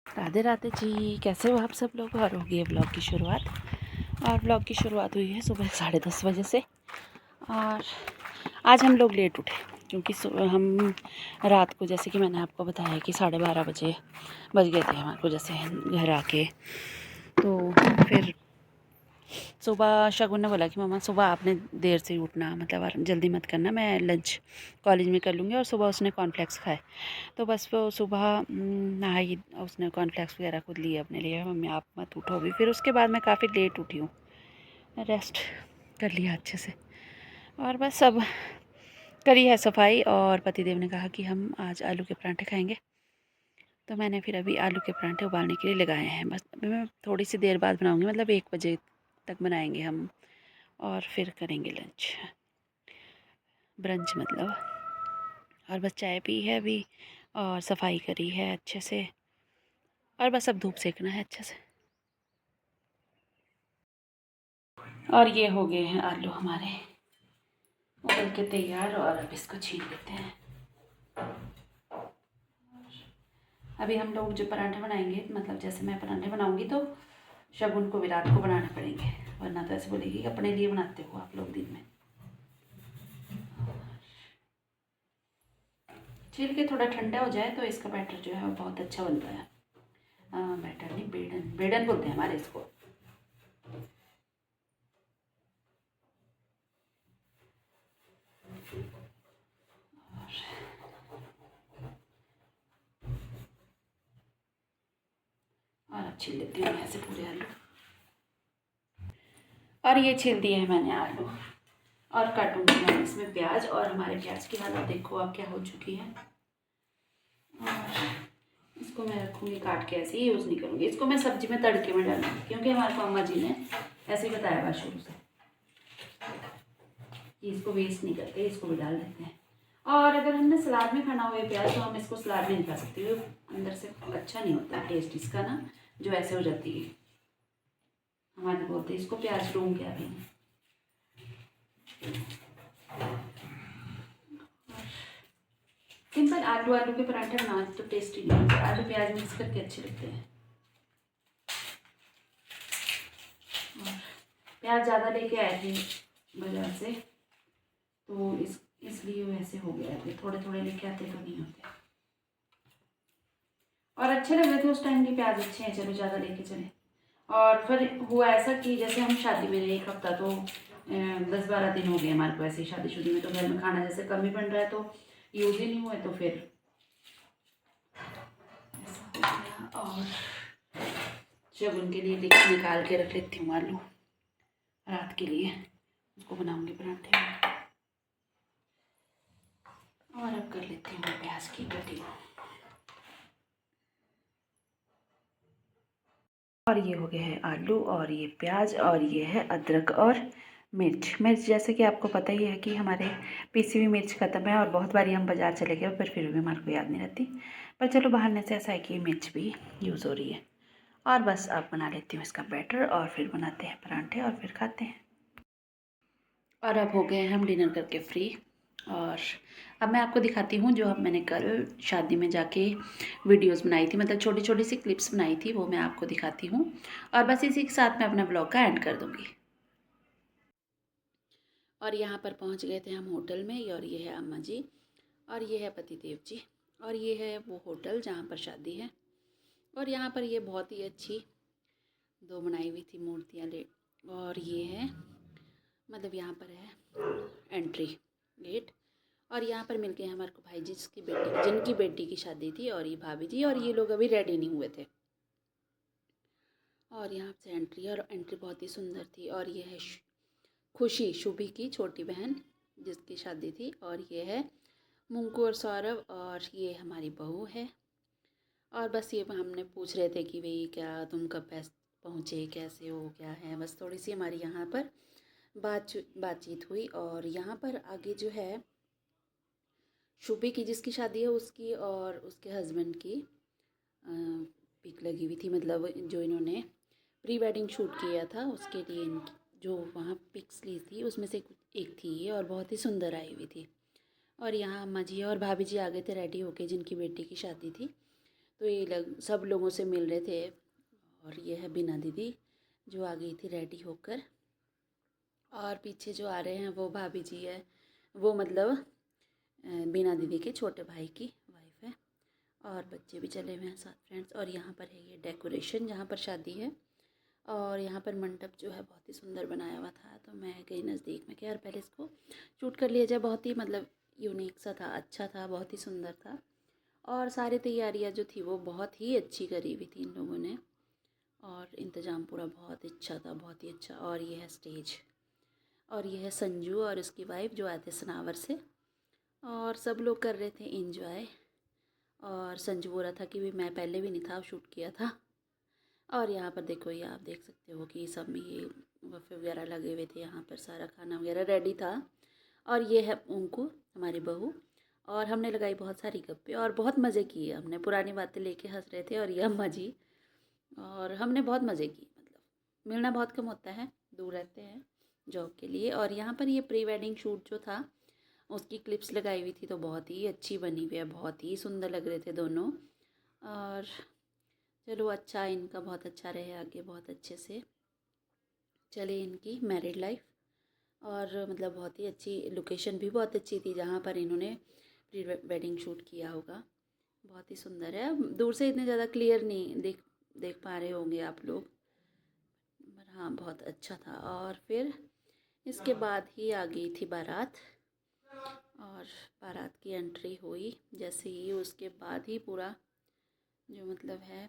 राधे राधे जी, कैसे हो आप सब लोग। और होगी है ब्लॉग की शुरुआत। और ब्लॉग की शुरुआत हुई है सुबह 10:30 बजे से। और आज हम लोग लेट उठे क्योंकि हम रात को, जैसे कि मैंने आपको बताया कि 12:30 बजे बज गए थे हमारे को जैसे घर आके। तो फिर सुबह शगुन ने बोला कि मम्मा सुबह आपने देर से ही उठना, मतलब जल्दी मत करना, मैं लंच कॉलेज में कर लूँगी। और सुबह उसने कॉर्नफ्लेक्स खाए तो बस वो सुबह नहाई, उसने कॉर्नफ्लेक्स वगैरह खुद लिए अपने लिए। मम्मी आप मत उठो भी। फिर उसके बाद मैं काफ़ी लेट उठी हूँ, रेस्ट कर लिया अच्छे से। और बस अब करी है सफाई। और पतिदेव ने कहा कि हम आज आलू के पराठे खाएंगे, तो मैंने फिर अभी आलू के पराठे उबालने के लिए लगाए हैं। बस अभी मैं थोड़ी सी देर बाद बनाऊँगी, मतलब 1 बजे तक बनाएंगे हम। और फिर करेंगे लंच, ब्रंच मतलब। और बस चाय पी है अभी और सफाई करी है अच्छे से। और बस अब धूप सेकना है अच्छे से। और ये हो गए हैं आलू हमारे उबल के तैयार। और अब इसको छील लेते हैं। अभी हम लोग जो पराठे बनाएंगे, मतलब जैसे मैं पराठे बनाऊंगी तो शगुन को भी रात को बनाने पड़ेंगे, वरना तो ऐसे बोलेगी कि अपने लिए बनाते हो आप लोग दिन में। छील के थोड़ा ठंडा हो जाए तो इसका बैटर जो है वो बहुत अच्छा बनता है। बैटर नहीं, बेड़न, बेड़न बोलते हैं हमारे इसको। और अब छील लेती हूँ ऐसे पूरे आलू। और ये छील दिए हैं मैंने आलू। और काटूंगी मैं इसमें प्याज। और हमारे प्याज की हालत देखो अब क्या हो चुकी है। और इसको मैं रखूँगी काट के, ऐसे ही यूज़ नहीं करूँगी इसको। मैं सब्जी में तड़के में डालूँगी, क्योंकि हमारे अम्मा जी ने ऐसे ही बताया हुआ शुरू से कि इसको वेस्ट नहीं करते, इसको भी डाल देते हैं। और अगर हमने सलाद में खाना हो ये प्याज, तो हम इसको सलाद में नहीं खा सकते, वो अंदर से अच्छा नहीं होता टेस्ट इसका ना, जो ऐसे हो जाती है। हमारे बोलते हैं इसको प्याज रूम क्या भी नहीं। सिंपल आलू के पराठे बनाओ तो टेस्टी नहीं होते, आलू प्याज मिक्स करके अच्छे लगते हैं। प्याज ज़्यादा लेके आए थे बाजार से, तो इसलिए वैसे हो गया थे। थोड़े थोड़े लेके आते तो नहीं होते। और अच्छे लग रहे थे उस टाइम के प्याज, अच्छे हैं, चलो ज़्यादा लेके चले। और फिर हुआ ऐसा कि जैसे हम शादी में 1 हफ्ता तो 10-12 दिन हो गए हमारे को ऐसे ही शादी में, तो घर में खाना जैसे कम ही बन रहा है तो यूज़ ही नहीं हुए, तो फिर ऐसा हो गया। और जब उनके लिए निकाल के रख लेती हूँ आलू रात के लिए, उसको बनाऊंगी पराठे। और अब कर लेती हूँ प्याज की कटिंग। और ये हो गए हैं आलू, और ये प्याज, और ये है अदरक और मिर्च। मिर्च जैसे कि आपको पता ही है कि हमारे पीसी हुई मिर्च ख़त्म है, और बहुत बारी हम बाज़ार चले गए पर फिर भी हमारे को याद नहीं रहती। पर चलो बहाने से ऐसा है कि मिर्च भी यूज़ हो रही है। और बस अब बना लेती हूँ इसका बैटर, और फिर बनाते हैं पराठे और फिर खाते हैं। और अब हो गए हैं हम डिनर करके फ्री। और अब मैं आपको दिखाती हूँ जो अब मैंने कल शादी में जाके वीडियोस बनाई थी, मतलब छोटी छोटी सी क्लिप्स बनाई थी, वो मैं आपको दिखाती हूँ। और बस इसी के साथ मैं अपना ब्लॉग का एंड कर दूँगी। और यहाँ पर पहुँच गए थे हम होटल में। और ये है अम्मा जी, और ये है पतिदेव जी, और ये है वो होटल जहाँ पर शादी है। और यहाँ पर ये बहुत ही अच्छी 2 बनाई हुई थी मूर्तियाँ ले। और ये है, मतलब यहाँ पर है एंट्री गेट। और यहाँ पर मिल गए हमारे को भाई जिसकी बेटी, जिनकी बेटी की शादी थी, और ये भाभी जी। और ये लोग अभी रेडी नहीं हुए थे। और यहाँ से एंट्री, और एंट्री बहुत ही सुंदर थी। और ये है खुशी, शुभी की छोटी बहन जिसकी शादी थी। और ये है मुंकू और सौरभ, और ये हमारी बहू है। और बस ये हमने पूछ रहे थे कि भाई क्या तुम कब पहुँचे, कैसे हो, क्या है, बस थोड़ी सी हमारी यहाँ पर बातचीत हुई। और यहाँ पर आगे जो है शुभी की जिसकी शादी है उसकी और उसके हस्बैंड की पिक लगी हुई थी, मतलब जो इन्होंने प्री वेडिंग शूट किया था उसके लिए इनकी जो वहाँ पिक्स ली थी उसमें से एक थी ये, और बहुत ही सुंदर आई हुई थी। और यहाँ अम्मा जी और भाभी जी आ गए थे रेडी होके, जिनकी बेटी की शादी थी। तो ये सब लोगों से मिल रहे थे। और ये है बीना दीदी जो आ गई थी रेडी होकर, और पीछे जो आ रहे हैं वो भाभी जी है, वो मतलब बीना दीदी के छोटे भाई की वाइफ है, और बच्चे भी चले हुए हैं साथ फ्रेंड्स। और यहाँ पर है ये डेकोरेशन जहाँ पर शादी है, और यहाँ पर मंडप जो है बहुत ही सुंदर बनाया हुआ था। तो मैं गई नज़दीक में कि यार पहले इसको शूट कर लिया जाए, बहुत ही मतलब यूनिक सा था, अच्छा था, बहुत ही सुंदर था। और सारी तैयारियाँ जो थी वो बहुत ही अच्छी करी हुई थी इन लोगों ने, और इंतज़ाम पूरा बहुत अच्छा था, बहुत ही अच्छा। और ये है स्टेज, और ये है संजू और उसकी वाइफ जो आए थे सनावर से, और सब लोग कर रहे थे एंजॉय। और संजू बोल रहा था कि भी मैं पहले भी नहीं था, शूट किया था। और यहाँ पर देखो, ये आप देख सकते हो कि सब में ये बफे वगैरह लगे हुए थे, यहाँ पर सारा खाना वगैरह रेडी था। और ये है उनको हमारी बहू, और हमने लगाई बहुत सारी गप्पे और बहुत मज़े किए, हमने पुरानी बातें लेके हंस रहे थे, और ये अम्मा जी, और हमने बहुत मज़े किए। मतलब मिलना बहुत कम होता है, दूर रहते हैं जॉब के लिए। और यहाँ पर ये प्री वेडिंग शूट जो था उसकी क्लिप्स लगाई हुई थी, तो बहुत ही अच्छी बनी हुई है, बहुत ही सुंदर लग रहे थे दोनों। और चलो अच्छा, इनका बहुत अच्छा रहे आगे, बहुत अच्छे से चले इनकी मैरिड लाइफ। और मतलब बहुत ही अच्छी लोकेशन भी बहुत अच्छी थी जहाँ पर इन्होंने प्री वेडिंग शूट किया होगा, बहुत ही सुंदर है। दूर से इतने ज़्यादा क्लियर नहीं देख पा रहे होंगे आप लोग, पर हाँ बहुत अच्छा था। और फिर इसके बाद ही आ गई थी बारात, और बारात की एंट्री हुई जैसे ही, उसके बाद ही पूरा जो मतलब है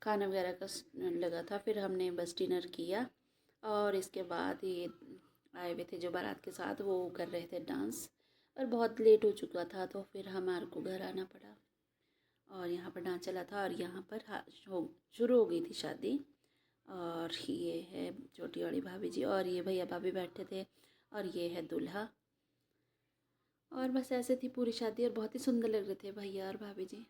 खाना वगैरह का लगा था। फिर हमने बस डिनर किया, और इसके बाद ये आए हुए थे जो बारात के साथ, वो कर रहे थे डांस, और बहुत लेट हो चुका था तो फिर हमारे को घर आना पड़ा। और यहाँ पर डांस चला था, और यहाँ पर शुरू हो गई थी शादी। और ये है छोटी वाली भाभी जी, और ये भैया भाभी बैठे थे, और ये है दूल्हा। और बस ऐसे थी पूरी शादी, और बहुत ही सुंदर लग रहे थे भैया और भाभी जी,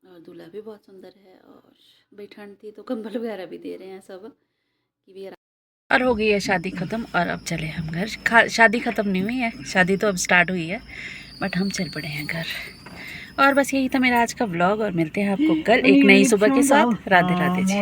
और दूल्हा भी बहुत सुंदर है। और भाई ठंड थी तो कंबल वगैरह भी दे रहे हैं सब कि भी। और हो गई है शादी ख़त्म, और अब चले हम घर। शादी ख़त्म नहीं हुई है, शादी तो अब स्टार्ट हुई है, बट हम चल पड़े हैं घर। और बस यही था मेरा आज का व्लॉग, और मिलते हैं आपको कल एक नई सुबह के साथ। राधे राधे जी।